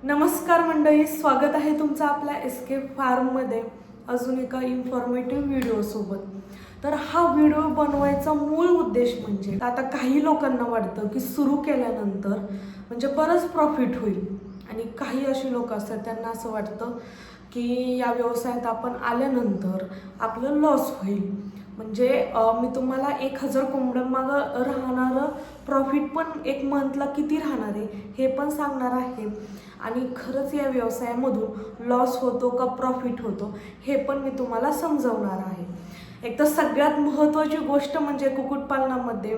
नमस्कार मंडळी, स्वागत आहे तुमचं आपल्या एसके फार्ममध्ये अजून एका इन्फॉर्मेटिव्ह व्हिडिओसोबत. तर हा व्हिडिओ बनवायचा मूळ उद्देश म्हणजे आता काही लोकांना वाटतं की सुरू केल्यानंतर म्हणजे बरंच प्रॉफिट होईल आणि काही अशी लोक असतात त्यांना असं वाटतं की या व्यवसायात आपण आल्यानंतर आपलं लॉस होईल. म्हणजे मी तुम्हाला 1000 कोंबड्यांमागं राहणारं प्रॉफिट पण एक मंथला किती राहणार आहे हे पण सांगणार आहे आणि खरंच या व्यवसायामधून लॉस होतो का प्रॉफिट होतो हे पण मी तुम्हाला समजवणार आहे. एक तर सगळ्यात महत्त्वाची गोष्ट म्हणजे कुक्कुटपालनामध्ये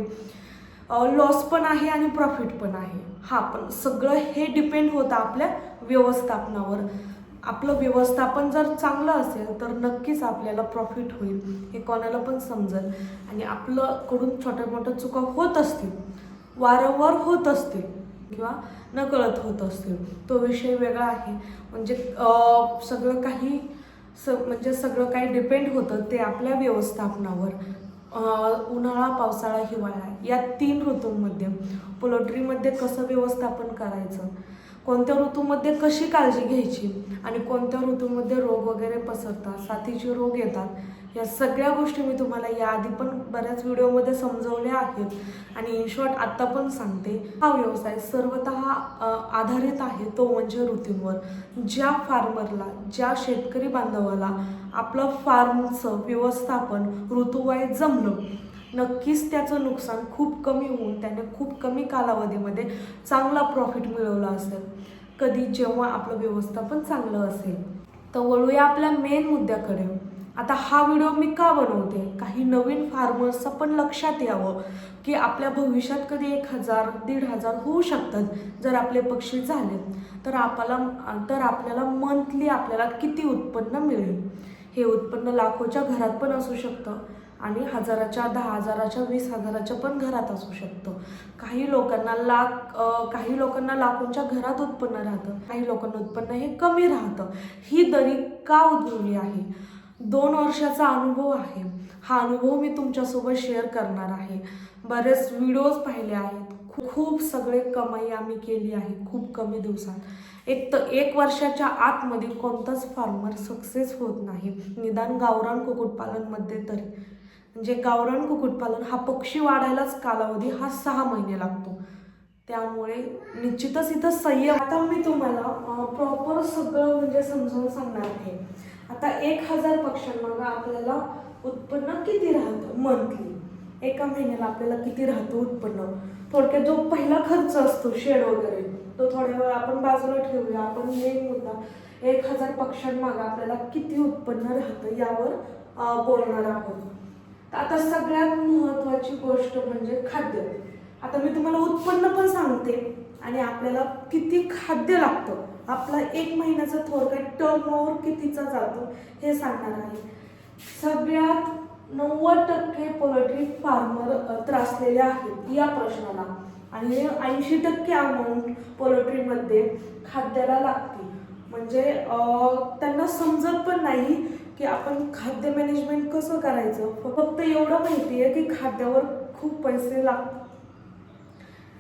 लॉस पण आहे आणि प्रॉफिट पण आहे. पण सगळं हे डिपेंड होतं आपल्या व्यवस्थापनावर. आपलं व्यवस्थापन जर चांगलं असेल तर नक्कीच आपल्याला प्रॉफिट होईल हे कोणाला पण समजेल. आणि आपल्याकडून छोट्या मोठ्या चुका होत असतील, वारंवार होत असतील किंवा नकळत होत असतील, तो विषय वेगळा आहे. म्हणजे सगळं काही सगळं काही डिपेंड होतं ते आपल्या व्यवस्थापनावर. उन्हाळा, पावसाळा, हिवाळा या 3 ऋतूंमध्ये पोल्ट्रीमध्ये कसं व्यवस्थापन करायचं, कोणत्या ऋतूमध्ये कशी काळजी घ्यायची आणि कोणत्या ऋतूमध्ये रोग वगैरे पसरतात, साथीचे रोग येतात, या सगळ्या गोष्टी मी तुम्हाला याआधी पण बऱ्याच व्हिडिओमध्ये समजवल्या आहेत आणि इन शॉर्ट आत्ता पण सांगते. हा व्यवसाय सर्वतः आधारित आहे तो म्हणजे ऋतूंवर. ज्या फार्मरला, ज्या शेतकरी बांधवाला आपलं फार्मचं व्यवस्थापन ऋतूवाईज जमलं, नक्कीच त्याचं नुकसान खूप कमी होऊन त्याने खूप कमी कालावधीमध्ये चांगला प्रॉफिट मिळवला असेल. कधी जेव्हा आपलं व्यवस्थापन चांगलं असेल. तर वळूया आपल्या मेन मुद्द्याकडे. आता हा व्हिडिओ मी का बनवते, काही नवीन फार्मर्सचं पण लक्षात यावं की आपल्या भविष्यात कधी 1000, 1500 होऊ शकतात जर आपले पक्षी झाले तर आपल्याला मंथली आपल्याला किती उत्पन्न मिळेल. हे उत्पन्न लाखोच्या घरात पण असू शकतं आणि 1000च्या, 10,000च्या, 20,000च्या पण घरात असू शकतं. काही लोकांना लाखोंच्या घरात उत्पन्न राहतं, काही लोकांना उत्पन्न हे कमी राहतं. ही दरी का उद्भवली आहे? 2 वर्षाचा अनुभव आहे. हा अनुभव मी तुमच्यासोबत शेअर करणार आहे. बरेच व्हिडिओज पाहिले आहेत, खूप सगळे कमाई आम्ही केली आहे खूप कमी दिवसात. एक वर्षाच्या आतमध्ये कोणताच फार्मर सक्सेस होत नाही, निदान गावरान कुक्कुटपालनमध्ये तरी. म्हणजे गावरान कुक्कुटपालन हा पक्षी वाढायलाच कालावधी हा 6 महिने लागतो. त्यामुळे निश्चितच इथं संयम. आता मी तुम्हाला प्रॉपर सगळं म्हणजे समजावून सांगणार आहे. आता 1000 पक्ष्यांमागं आपल्याला उत्पन्न किती राहतं मंथली, एका महिन्याला आपल्याला किती राहतं उत्पन्न. थोडक्यात जो पहिला खर्च असतो शेड वगैरे तो थोड्या वेळ आपण बाजूला ठेवूया. आपण मेन मुद्दा 1000 पक्ष्यांमागं आपल्याला किती उत्पन्न राहतं यावर बोलणार आहोत. आता सगळ्यात महत्त्वाची गोष्ट म्हणजे खाद्य. आता मी तुम्हाला उत्पन्न पण सांगते आणि आपल्याला किती खाद्य लागतं, आपला 1 महिन्याचा थोडक्यात टर्नओव्हर कितीचा जातो हे सांगणार आहे. सगळ्यात 90% पोल्ट्री फार्मर त्रासलेले आहेत या प्रश्नाला आणि 80% अमाऊंट पोल्ट्रीमध्ये खाद्याला लागते. म्हणजे त्यांना समजत पण नाही की आपण खाद्य मॅनेजमेंट कसं करायचं. फक्त एवढं माहिती आहे की खाद्यावर खूप पैसे लागतात.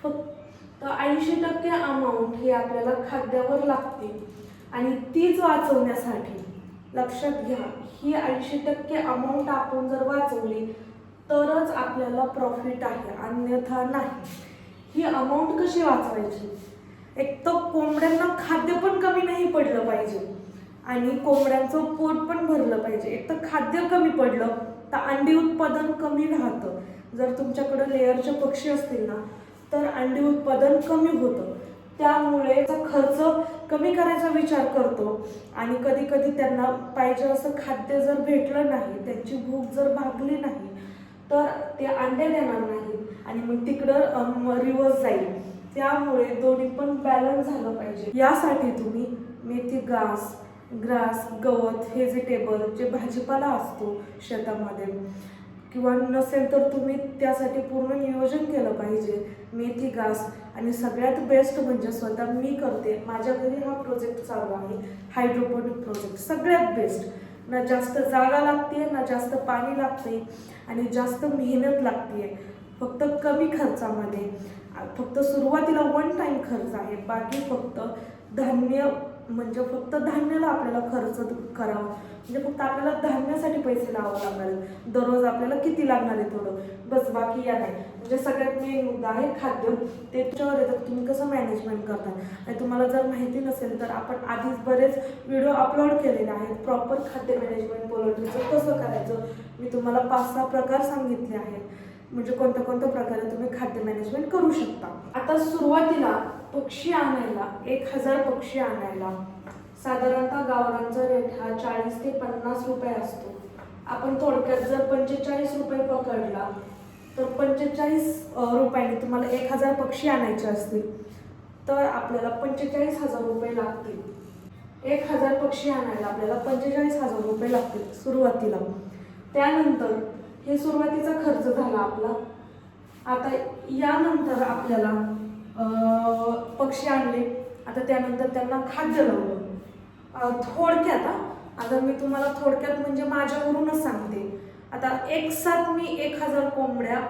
फक्त 80% अमाऊंट ही आपल्याला खाद्यावर लागते आणि तीच वाचवण्यासाठी लक्षात घ्या, ही 80% अमाऊंट आपण जर वाचवली तरच आपल्याला प्रॉफिट आहे, अन्यथा नाही. ही अमाऊंट कशी वाचवायची? एक तर कोंबड्यांना खाद्य पण कमी नाही पडलं पाहिजे आणि कोंबड्यांचं पोट पण भरलं पाहिजे. एक तर खाद्य कमी पडलं तर अंडी उत्पादन कमी राहतं. जर तुमच्याकडे लेअरचे पक्षी असतील ना तर अंडी उत्पादन कमी होतं. त्यामुळे खर्च कमी करायचा विचार करतो आणि कधी कधी त्यांना पाहिजे असं खाद्य जर भेटलं नाही, त्यांची भूक जर भागली नाही तर ते अंडे देणार नाही आणि मग तिकडं रिवर्स जाईल. त्यामुळे दोन्ही पण बॅलन्स झालं पाहिजे. यासाठी तुम्ही मेथी ग्रास, गवत, व्हेजिटेबल जे भाजीपाला असतो शेतामध्ये किंवा नसेल तर तुम्ही त्यासाठी पूर्ण नियोजन केलं पाहिजे. मेथी घास आणि सगळ्यात बेस्ट म्हणजे स्वतः मी करते, माझ्या घरी हा प्रोजेक्ट चालू आहे, हायड्रोपोनिक प्रोजेक्ट. सगळ्यात बेस्ट. ना जास्त जागा लागते, ना जास्त पाणी लागते आणि जास्त मेहनत लागते. फक्त कमी खर्चामध्ये, फक्त सुरुवातीला 1 टाइम खर्च आहे, बाकी फक्त धान्य म्हणजे फक्त धान्याला आपल्याला खर्च करावा, म्हणजे फक्त आपल्याला धान्यासाठी पैसे लावावे लागणार आहेत. दररोज आपल्याला किती लागणार आहे थोडं बस, बाकी या नाही. म्हणजे सगळ्यात मेन मुद्दा आहे खाद्य. त्याच्यावर येतं तुम्ही कसं मॅनेजमेंट करता. आणि तुम्हाला जर माहिती नसेल तर आपण आधीच बरेच व्हिडिओ अपलोड केलेले आहेत प्रॉपर खाद्य मॅनेजमेंट पोल्ट्रीचं कसं करायचं. मी तुम्हाला 5-6 प्रकार सांगितले आहेत, म्हणजे कोणत्या कोणत्या प्रकारे तुम्ही खाद्य मॅनेजमेंट करू शकता. आता सुरुवातीला पक्षी आणायला 1000 पक्षी आणायला साधारणतः गावरांचा रेट हा 40 ते 50 रुपये असतो. आपण थोडक्यात जर 45 रुपये पकडला तर 45 रुपयाने तुम्हाला 1000 पक्षी आणायचे असतील तर आपल्याला 45,000 रुपये लागतील. 1000 पक्षी आणायला आपल्याला 45,000 रुपये लागतील सुरुवातीला. त्यानंतर हे सुरुवातीचा खर्च झाला आपला. आता यानंतर आपल्याला पक्षी आणले, आता त्यानंतर त्यांना खाद्य लावलं. थोडक्यात आता मी तुम्हाला थोडक्यात म्हणजे माझ्यावरूनच सांगते. आता एक साथ मी 1000 कोंबड्या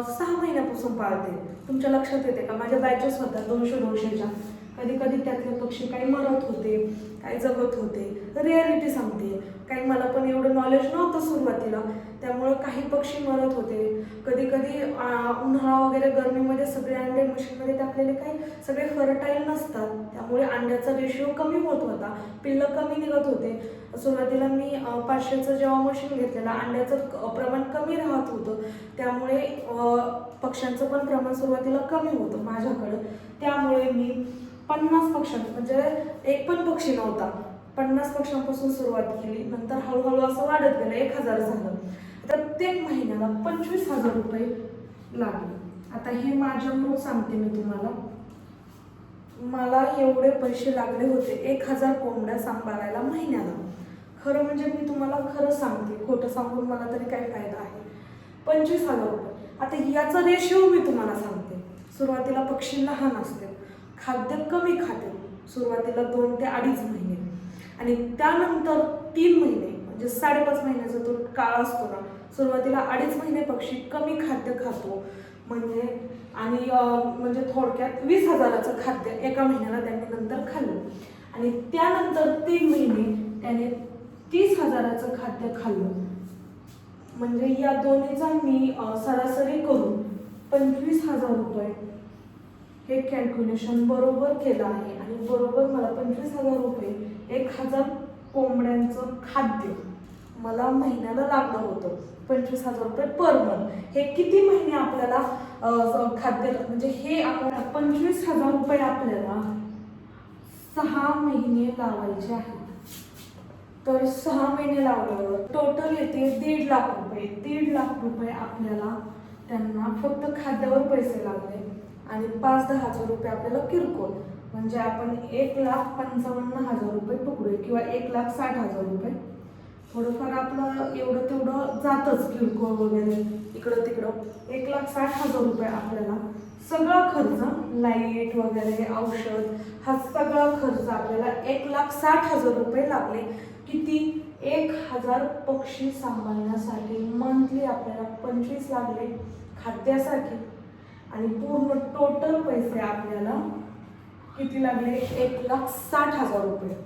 6 महिन्यापासून पाळते. तुमच्या लक्षात येते का? माझ्या बॅचेस होत्या 200-200च्या. कधी कधी त्यातले पक्षी काही मरत होते, काही जगत होते. रिॲलिटी सांगते, काही मला पण एवढं नॉलेज नव्हतं सुरुवातीला, त्यामुळं काही पक्षी मरत होते. कधी कधी उन्हाळा वगैरे गरमीमध्ये सगळे अंडे मशीनमध्ये टाकलेले काही सगळे फर्टाईल नसतात, त्यामुळे अंड्याचा रेशिओ कमी होत होता, पिल्लं कमी निघत होते. सुरुवातीला मी 500चं जेव्हा मशीन घेतलेलं अंड्याचं प्रमाण कमी राहत होतं, त्यामुळे पक्ष्यांचं पण प्रमाण सुरुवातीला कमी होतं माझ्याकडं. त्यामुळे मी 50 पक्ष्यांचं म्हणजे एक पण पक्षी नव्हता, 50 पक्ष्यांपासून सुरुवात केली. नंतर हळूहळू असं वाढत गेलं, 1000 झालं. प्रत्येक महिन्याला 25,000 रुपये लागले. आता हे माझ्यावरून सांगते मी तुम्हाला, मला एवढे पैसे लागले होते 1000 कोंबड्या सांभाळायला महिन्याला. खरं म्हणजे मी तुम्हाला खरं सांगते, खोटं सांगून मला तरी काय फायदा आहे. 25,000 रुपये. आता याचा रेशिओ मी तुम्हाला सांगते. सुरुवातीला पक्षी लहान असते, खाद्य कमी खाते सुरुवातीला 2 ते 2.5 महिने, आणि त्यानंतर 3 महिने म्हणजे 5.5 महिन्याचा तो काळ असतो ना, सुरुवातीला 2.5 महिने पक्षी कमी खाद्य खातो. म्हणजे थोडक्यात 20,000चं खाद्य एका महिन्याला त्यांनी नंतर खाल्लं, आणि त्यानंतर 3 महिने त्याने 30,000चं खाद्य खाल्लं. म्हणजे या दोन्हीचा मी सरासरी करून 25,000 रुपये हे कॅल्क्युलेशन बरोबर केलं आहे, आणि बरोबर मला 25,000 रुपये 1000 कोंबड्यांचं खाद्य मला महिन्याला लागलं होतं. 25,000 रुपये पर मंथ. हे किती महिने आपल्याला खाद्य म्हणजे हे आपल्याला 25,000 रुपये आपल्याला 6 महिने लावायचे आहेत. तर 6 महिने लावल्यावर टोटल येते 1.5 लाख रुपये. 1.5 लाख रुपये आपल्याला त्यांना फक्त खाद्यावर पैसे लागले, आणि 5-10 हजार रुपये आपल्याला किरकोळ, म्हणजे आपण 1,55,000 रुपये पकडूया, किंवा 1,60,000 रुपये. थोडंफार आपलं एवढं तेवढं जातच किरकोळ वगैरे इकडं तिकडं. 1,60,000 रुपये आपल्याला सगळा खर्च, लाईट वगैरे औषध, हा सगळा खर्च आपल्याला 1,60,000 रुपये लागले. किती? 1000 पक्षी सांभाळण्यासाठी मंथली आपल्याला 25 लागले खाद्यासाठी, आणि पूर्ण टोटल पैसे आपल्याला किती लागले? 1,60,000 रुपये.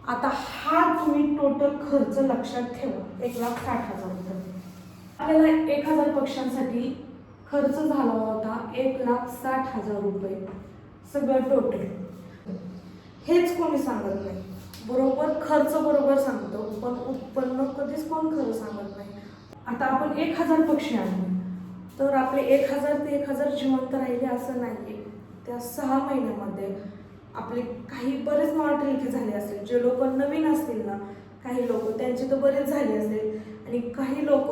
आता हा तुम्ही टोटल खर्च लक्षात ठेवा, 1,60,000 रुपये. आपल्याला 1000 पक्ष्यांसाठी खर्च झाला होता 1,60,000 रुपये सगळं टोटल. हेच कोणी सांगत नाही, बरोबर खर्च बरोबर सांगतो, पण उत्पन्न कधीच कोण खरं सांगत नाही. आता आपण 1000 पक्षी आणले तर आपले 1000 ते 1000 जिवंत राहिले असं नाही. त्या 6 महिन्यामध्ये आपले काही बरेच मॉर्टॅलिटी झाले असेल. जे लोक नवीन असतील ना, काही लोक त्यांचे तर बरेच झाले असेल, आणि काही लोक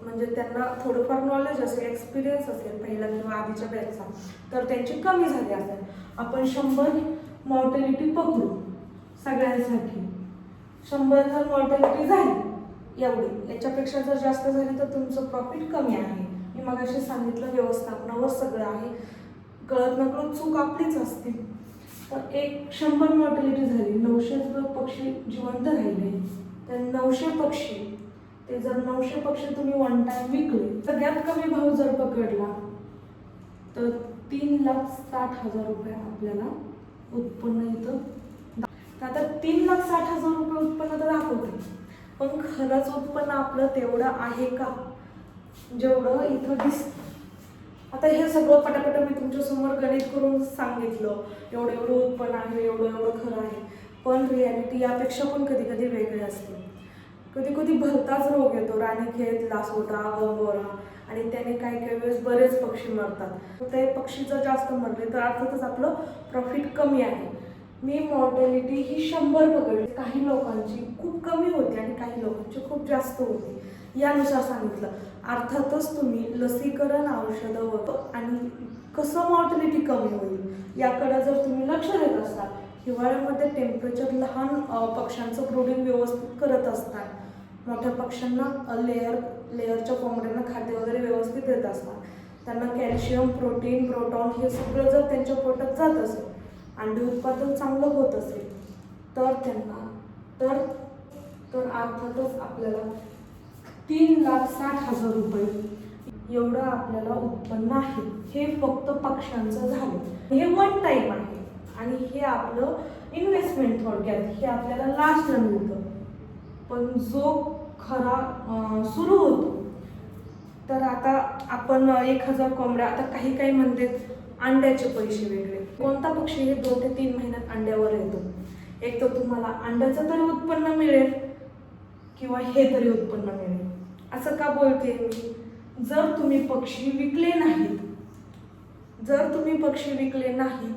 म्हणजे त्यांना थोडंफार नॉलेज असेल, एक्सपिरियन्स असेल पहिला किंवा आधीच्या बॅचचा, तर त्यांची कमी झाली असेल. आपण 100 मॉर्टॅलिटी पकडू सगळ्यांसाठी. 100 जर मॉर्टॅलिटी झाली एवढी, याच्यापेक्षा जर जास्त झाली तर तुमचं प्रॉफिट कमी आहे. मी मगाशी सांगितलं व्यवस्थापनावर सगळं आहे, कळत नकळत चूक आपलीच असते. तर 100 मॉर्टॅलिटी झाली, 900 जर पक्षी जिवंत राहिले, तर 900 पक्षी, ते जर 900 पक्षी तुम्ही वन टाइम विकले, सगळ्यात कमी भाव जर पकडला तर 3,60,000 रुपये आपल्याला उत्पन्न इथं. आता 3,60,000 रुपये उत्पन्न तर दाखवते, पण खरंच उत्पन्न आपलं तेवढं आहे का जेवढं इथं दिसतं. आता हे सगळं पटापट मी तुमच्यासमोर गणित करून सांगितलं, एवढं एवढं उत्पन्न आहे, एवढं एवढं खरं आहे, पण रियालिटी यापेक्षा पण कधी कधी वेगळी असते. कधी कधी भलताच रोग येतो, राणीखेत, लासोटा, गंगोरा, आणि त्याने काही काही वेळेस बरेच पक्षी मरतात. ते पक्षी जर जास्त मरले तर अर्थातच आपलं प्रॉफिट कमी आहे. मी मॉर्टॅलिटी ही 100 पकडली, काही लोकांची खूप कमी होती आणि काही लोकांची खूप जास्त होती, यानुसार सांगितलं. अर्थातच तुम्ही लसीकरण, औषधं होतं आणि कसं मॉर्टॅलिटी कमी होईल याकडे जर तुम्ही लक्ष देत असाल, हिवाळ्यामध्ये टेम्परेचर लहान पक्ष्यांचं ब्रूडिंग व्यवस्थित करत असतात, मोठ्या पक्ष्यांना लेअरच्या कोंबड्यांना खाद्य वगैरे व्यवस्थित देत असतात, त्यांना कॅल्शियम, प्रोटीन, प्रोटॉन हे सगळं जर त्यांच्या पोटात जात असेल, अंडी उत्पादन चांगलं होत असेल, तर त्यांना तर अर्थातच आपल्याला 3,60,000 रुपये एवढं आपल्याला उत्पन्न आहे. हे फक्त पक्ष्यांचं झालं, हे वन टाईम आहे आणि हे आपलं इन्व्हेस्टमेंट, थोडक्यात हे आपल्याला लास्टला मिळतं. पण जो खरा सुरू होतो, तर आता आपण 1,000 कोंबड्या, आता काही म्हणतात अंड्याचे पैसे वेगळे. कोणता पक्षी हे 2 ते 3 महिन्यात अंड्यावर येतो. एक तर तुम्हाला अंड्याचं तरी उत्पन्न मिळेल किंवा हे तरी उत्पन्न मिळेल. असं का बोलते मी? जर तुम्ही पक्षी विकले नाहीत,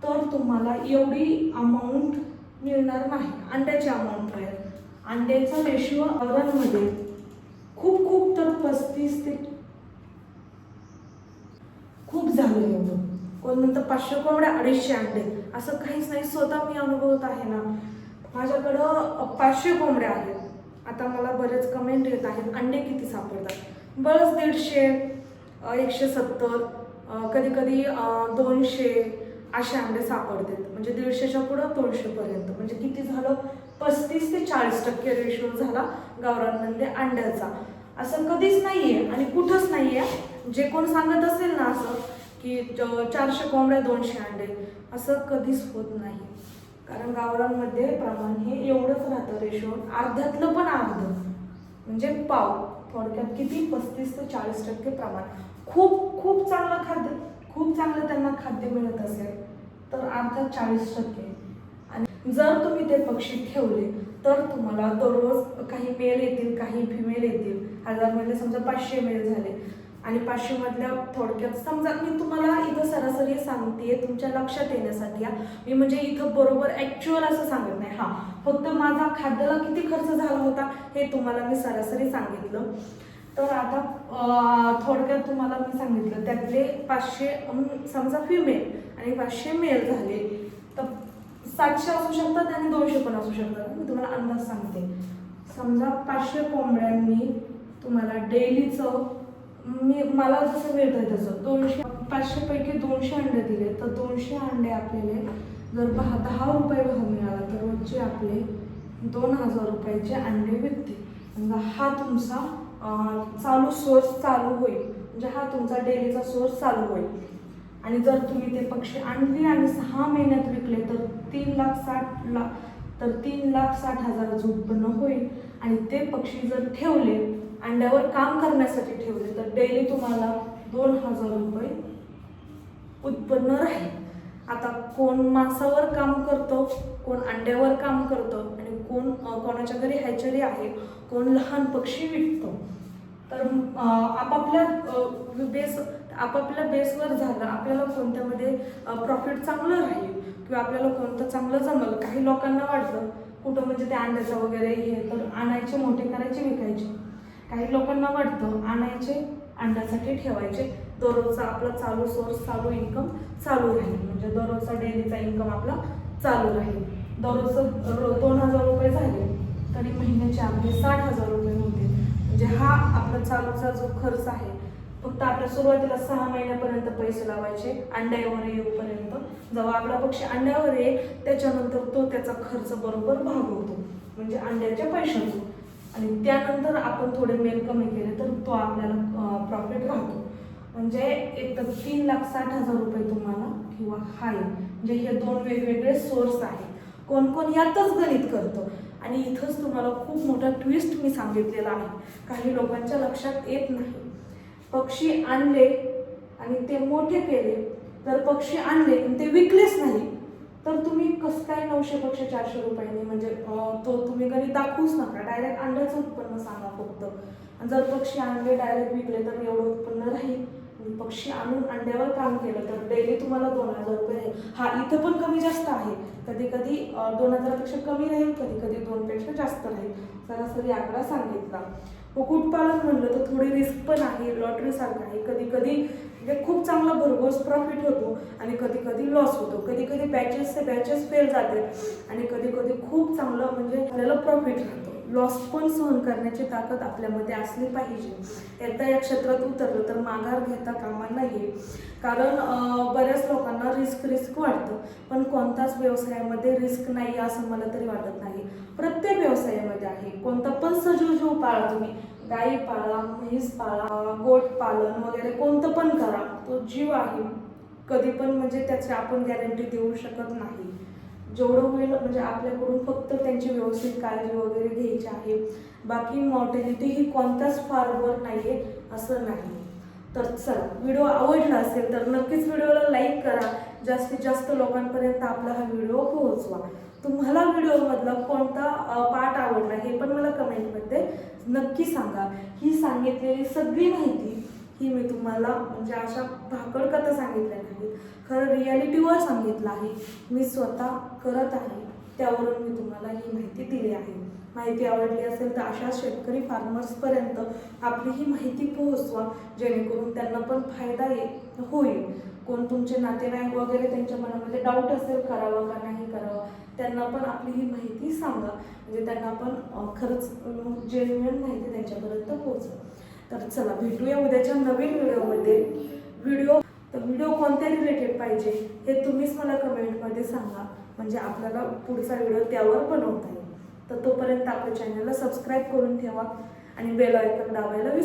तर तुम्हाला एवढी अमाऊंट मिळणार नाही, अंड्याची अमाऊंट मिळेल. अंड्याचा रेशिओ गावरांमध्ये खूप तर 35 ते खूप झालं एवढं. कोण म्हणतं 500 कोंबड्या 250 अंडे, असं काहीच नाही. स्वतः मी अनुभवत आहे ना, माझ्याकडं 500 कोंबड्या आहेत. आता मला बरेच कमेंट येत आहेत, अंडे किती सापडतात? बरंच 150, 170, कधी 200 असे अंडे सापडतात. म्हणजे 150च्या पुढं 200पर्यंत, म्हणजे किती झालं? 35 ते 40% रेशो झाला गावरांमध्ये अंड्याचा. असं कधीच नाहीये आणि कुठंच नाहीये. जे कोण सांगत असेल ना असं की 400 कोंबड्या 200 अंडे, असं कधीच होत नाही. कारण गावरांमध्ये प्रमाण हे एवढंच राहतं, रेशो अर्ध्यातलं पण अर्ध, म्हणजे पाव. थोडक्यात किती? 35 ते 40% प्रमाण. खूप चांगलं खाद्य, खूप चांगलं त्यांना खाद्य मिळत असेल तर अर्थात 40%. आणि जर तुम्ही ते पक्षी ठेवले तर तुम्हाला दररोज काही मेल येतील, काही फिमेल येतील. 1000 समजा 500 मेल झाले आणि 500 मधल्या थोडक्यात समजा, मी तुम्हाला इथं सरासरी सांगते तुमच्या लक्षात येण्यासाठी. मी म्हणजे इथं बरोबर ॲक्च्युअल असं सांगत नाही, फक्त माझा खाद्याला किती खर्च झाला होता हे तुम्हाला मी सरासरी सांगितलं. तर आता थोडक्यात तुम्हाला मी सांगितलं, त्यातले 500 समजा फिमेल आणि 500 मेल झाले, तर 700 असू शकतात आणि 200 पण असू शकतात. मी तुम्हाला अंदाज सांगते. समजा 500 कोंबड्यांनी तुम्हाला डेलीचं, मला जसं मिळतंय तसं 500 पैकी 200 अंडे दिले, तर 200 अंडे आपल्याला जर 10 रुपये भाव मिळाला तर रोजचे आपले 2,000 रुपयाचे अंडे विकते. म्हणजे हा तुमचा चालू सोर्स चालू होईल, म्हणजे हा तुमचा डेलीचा सोर्स चालू होईल. आणि जर तुम्ही ते पक्षी आणले आणि 6 महिन्यात विकले तर 3,60,000 उत्पन्न होईल. आणि ते पक्षी जर ठेवले, अंड्यावर काम करण्यासाठी ठेवले, तर डेली तुम्हाला 2,000 रुपये उत्पन्न राहील. आता कोण मांसावर काम करतो, कोण अंड्यावर काम करतो आणि कोणाच्या घरी हॅचरी आहे, कोण लहान पक्षी विकतो. तर आपापल्या बेसवर झालं, आपल्याला कोणत्यामध्ये प्रॉफिट चांगलं राहील किंवा आपल्याला कोणतं चांगलं जमलं. काही लोकांना वाटतं कुठं म्हणजे ते अंड्याचं वगैरे हे तर आणायचे, मोठे करायचे, विकायचे. काही लोकांना वाटतं आणायचे, अंड्यासाठी ठेवायचे, दररोजचा आपला चालू सोर्स, चालू इन्कम चालू राहील, म्हणजे दररोजचा डेलीचा इन्कम आपला चालू राहील. दररोजचं 2,000 रुपये झाले तरी महिन्याचे आपले 60,000 रुपये होते. म्हणजे हा आपला चालूचा जो खर्च आहे, फक्त आपल्या सुरुवातीला 6 महिन्यापर्यंत पैसे लावायचे अंड्यावर येऊपर्यंत. जेव्हा आपला पक्षी अंड्यावर येईल त्याच्यानंतर तो त्याचा खर्च बरोबर भागवतो, म्हणजे अंड्याच्या पैशांचा. आणि त्यानंतर आपण थोडे मेल कमी केले तर तो आपल्याला प्रॉफिट राहतो. म्हणजे एक तर 3,60,000 रुपये तुम्हाला किंवा हाय म्हणजे हे दोन वेगवेगळे सोर्स आहेत. कोण कोण यातच गणित करतं आणि इथंच तुम्हाला खूप मोठा ट्विस्ट मी सांगितलेला आहे. काही लोकांच्या लक्षात येत नाही. पक्षी आणले आणि ते मोठे केले, तर पक्षी आणले आणि ते विकलेच नाही, तर तुम्ही कसं काय 900 पक्षी 400 रुपयांनी, म्हणजे तो तुम्ही कधी दाखवूच नका. डायरेक्ट अंड्याचं उत्पन्न सांगा फक्त. आणि जर पक्षी आणले डायरेक्ट विकले तर एवढं उत्पन्न राहील. पक्षी आणून अंड्यावर काम केलं तर डेली तुम्हाला 2000 रुपये राहील. हा इथं पण कमी जास्त आहे. कधी कधी 2000पेक्षा कमी राहील, कधी कधी 2पेक्षा जास्त राहील. सरासरी आकडा सांगितला. कुक्कुटपालन म्हणलं तर थोडी रिस्क पण आहे, लॉटरीसारखं आहे. कधी कधी म्हणजे खूप चांगला भरघोस प्रॉफिट होतो आणि कधी कधी लॉस होतो. कधी कधी बॅचेस फेल जाते आणि कधी कधी खूप चांगलं म्हणजे आपल्याला प्रॉफिट राहतो. लॉस पण सहन करण्याची ताकद आपल्यामध्ये असली पाहिजे. एकदा या क्षेत्रात उतरलं तर माघार घेता कामा नये. कारण बऱ्याच लोकांना रिस्क वाटतं, पण कोणताच व्यवसायामध्ये रिस्क नाही असं मला तरी वाटत नाही. प्रत्येक व्यवसायामध्ये आहे. कोणता पण सजीव जीव पाळा तुम्ही, गाई पाळा, म्हैस पाळा, गोट पालन वगैरे कोणतं पण करा, तो जीव आहे. कधी पण म्हणजे त्याची आपण गॅरंटी देऊ शकत नाही. जेवढं होईल म्हणजे आपल्याकडून फक्त त्यांची व्यवस्थित काळजी वगैरे घ्यायची आहे. बाकी मॉर्टॅलिटी ही कोणत्याच फार्मवर नाही आहे असं नाही. तर चला, व्हिडिओ आवडला असेल तर नक्कीच व्हिडिओला लाईक करा. जास्तीत जास्त लोकांपर्यंत आपला हा व्हिडिओ पोहोचवा. तुम्हाला व्हिडिओमधला कोणता पार्ट आवडला हे पण मला कमेंटमध्ये नक्की सांगा. ही सांगितलेली सगळी माहिती ही मी तुम्हाला म्हणजे अशा भाकड कथा सांगितल्या नाहीत, खरं रियालिटीवर सांगितलं आहे. मी स्वतः करत आहे, त्यावरून मी तुम्हाला ही माहिती दिली आहे. माहिती आवडली असेल तर अशा शेतकरी फार्मर्सपर्यंत आपली ही माहिती पोहोचवा, जेणेकरून त्यांना पण फायदा होईल. कोण तुमचे नातेवाईक वगैरे त्यांच्या मनामध्ये डाऊट असेल करावं का नाही करावं, त्यांना पण आपली ही माहिती सांगा, म्हणजे त्यांना पण खरंच जेन्युइन माहिती त्यांच्यापर्यंत पोहोचवा. तर चला, भेटूया उद्याच्या नवीन व्हिडिओमध्ये. व्हिडिओ कोणत्या रिलेटेड पाहिजे हे तुम्हीच मला कमेंटमध्ये सांगा, म्हणजे आपल्याला पुढचा व्हिडिओ त्यावर बनवता येईल. तर तोपर्यंत आपल्या चॅनलला सबस्क्राईब करून ठेवा आणि बेल आयकॉन दाबायला विसरू